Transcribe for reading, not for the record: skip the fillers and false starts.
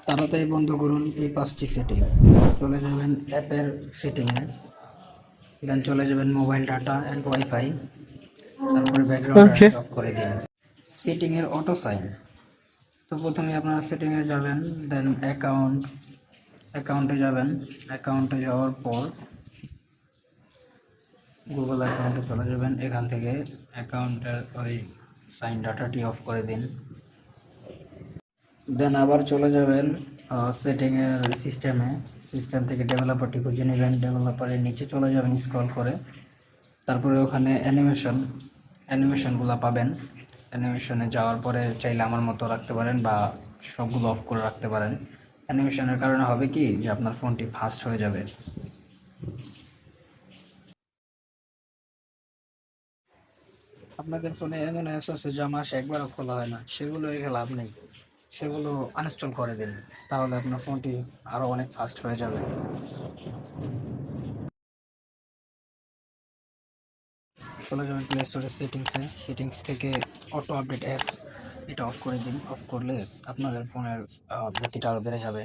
তাড়াতাড়ি বন্ধ করুন এই 5টি সেটিং। চলে যাবেন অ্যাপের সেটিংয়ে, দেন চলে যাবেন মোবাইল ডাটা অ্যান্ড ওয়াইফাই, তারপরে ব্যাকগ্রাউন্ড ওকে। অফ করে দিন। সেটিংয়ের অটো সাইন, তো প্রথমে আপনারা সেটিংয়ে যাবেন, দেন অ্যাকাউন্টে যাবেন। অ্যাকাউন্টে যাওয়ার পর গুগল অ্যাকাউন্টে চলে যাবেন, এখান থেকে অ্যাকাউন্টের ওই সাইন ডাটাটি অফ করে দিন। দেন আবার চলে যাবেন সেটিংয়ের সিস্টেম থেকে ডেভেলপারটি খুঁজে নেবেন, ডেভেলপারের নিচে চলে যাবেন স্ক্রল করে, তারপরে ওখানে অ্যানিমেশনগুলো পাবেন। অ্যানিমেশনে যাওয়ার পরে চাইলে আমার মতো রাখতে পারেন বা সবগুলো অফ করে রাখতে পারেন। অ্যানিমেশনের কারণে হবে কি যে আপনার ফোনটি ফাস্ট হয়ে যাবে। আপনাদের ফোনে এমন অ্যাপস আছে যা মাসে একবারও খোলা হয় না, সেগুলো রেখে লাভ নেই, সেগুলো আনইনস্টল করে দিন, তাহলে আপনার ফোনটি আরও অনেক ফাস্ট হয়ে যাবে। চলে যাবেন প্লে স্টোরের সেটিংস থেকে অটো আপডেট অ্যাপস, এটা অফ করে দিন। অফ করলে আপনাদের ফোনের গতিটা আরও বেড়ে যাবে।